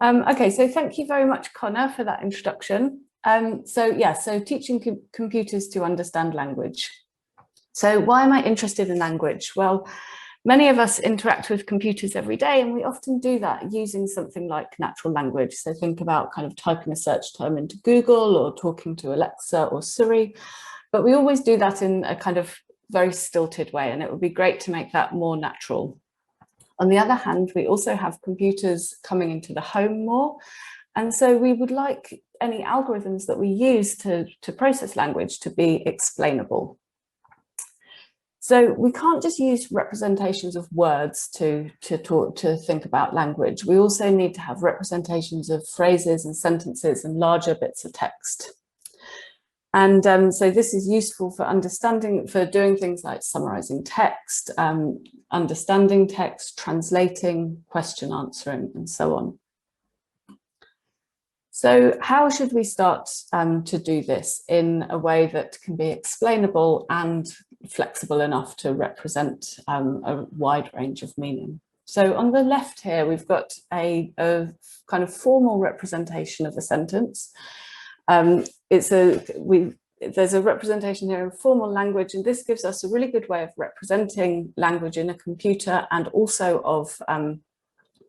Okay, so thank you very much, Connor, for that introduction. So teaching computers to understand language. So why am I interested in language? Well, many of us interact with computers every day, and we often do that using something like natural language. So think about kind of typing a search term into Google or talking to Alexa or Siri, but we always do that in a kind of very stilted way, and it would be great to make that more natural. On the other hand, we also have computers coming into the home more. And so we would like any algorithms that we use to process language to be explainable. So we can't just use representations of words to think about language. We also need to have representations of phrases and sentences and larger bits of text. And so this is useful for doing things like summarizing text, understanding text, translating, question answering, and so on. So how should we start to do this in a way that can be explainable and flexible enough to represent a wide range of meaning? So on the left here, we've got a kind of formal representation of a sentence. There's a representation here in formal language, and this gives us a really good way of representing language in a computer and also of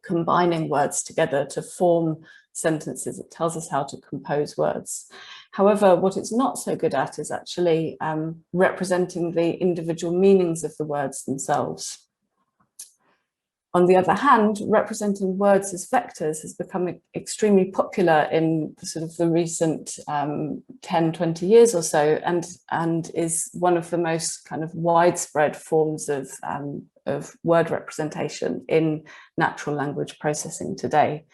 combining words together to form sentences. It tells us how to compose words. However, what it's not so good at is actually representing the individual meanings of the words themselves. On the other hand, representing words as vectors has become extremely popular in sort of the recent 10, 20 years or so, and is one of the most kind of widespread forms of word representation in natural language processing today.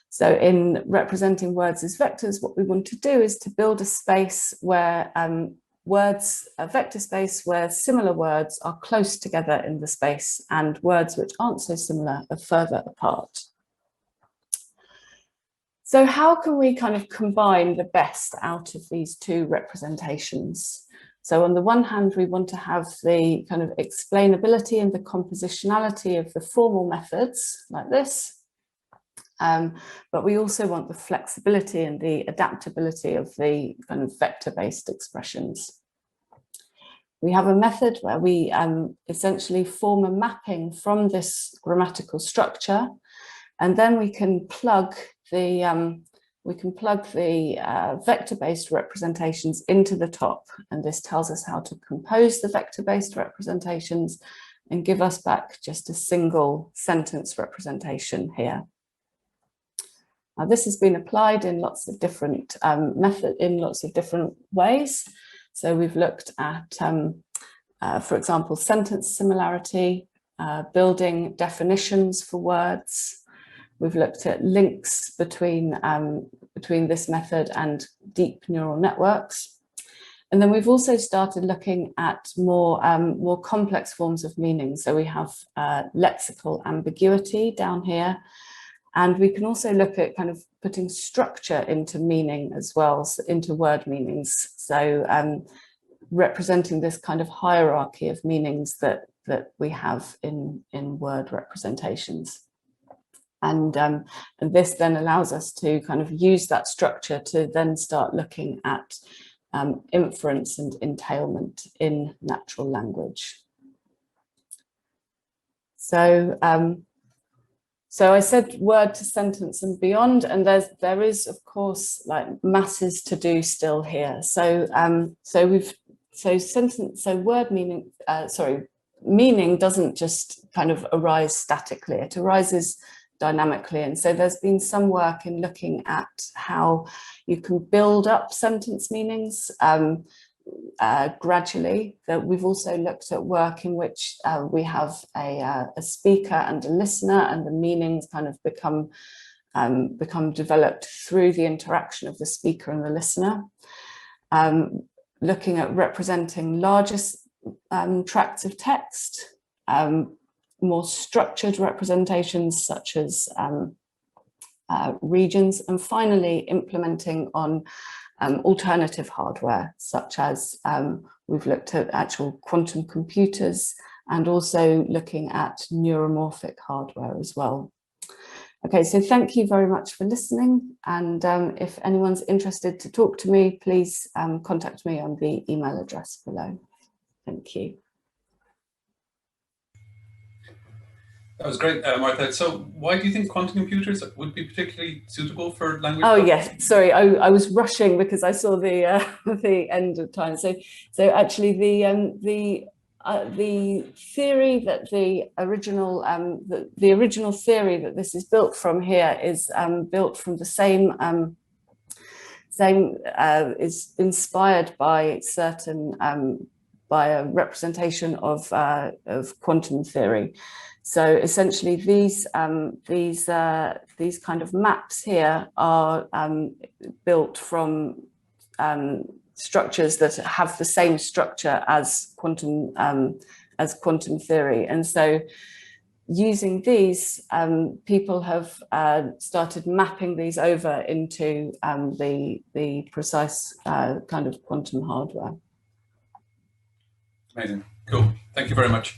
So in representing words as vectors, what we want to do is to build a space where a vector space where similar words are close together in the space and words which aren't so similar are further apart. So how can we kind of combine the best out of these two representations? So on the one hand, we want to have the kind of explainability and the compositionality of the formal methods like this. But we also want the flexibility and the adaptability of the kind of vector-based expressions. We have a method where we essentially form a mapping from this grammatical structure, and then we can plug the vector-based representations into the top, and this tells us how to compose the vector-based representations and give us back just a single sentence representation here. Now, this has been applied in lots of different ways. So we've looked at, for example, sentence similarity, building definitions for words. We've looked at links between this method and deep neural networks. And then we've also started looking at more complex forms of meaning. So we have lexical ambiguity down here. And we can also look at kind of putting structure into meaning as well, so into word meanings. So representing this kind of hierarchy of meanings that we have in word representations. And this then allows us to kind of use that structure to then start looking at inference and entailment in natural language. So I said word to sentence and beyond, and there is of course like masses to do still here. Meaning doesn't just kind of arise statically; it arises dynamically. And so there's been some work in looking at how you can build up sentence meanings gradually. That we've also looked at work in which we have a speaker and a listener, and the meanings kind of become developed through the interaction of the speaker and the listener. Looking at representing larger tracts of text, more structured representations such as regions, and finally implementing on alternative hardware, such as we've looked at actual quantum computers and also looking at neuromorphic hardware as well. Okay, so thank you very much for listening. And if anyone's interested to talk to me, please contact me on the email address below. Thank you. That was great, Martha. So why do you think quantum computers would be particularly suitable for language? Oh, yes, sorry, I was rushing because I saw the the end of time. So actually the theory that the original theory that this is built from here is built from the same is inspired by certain by a representation of quantum theory. So essentially, these kind of maps here are built from structures that have the same structure as quantum theory, and so using these, people have started mapping these over into the precise kind of quantum hardware. Amazing, cool. Thank you very much.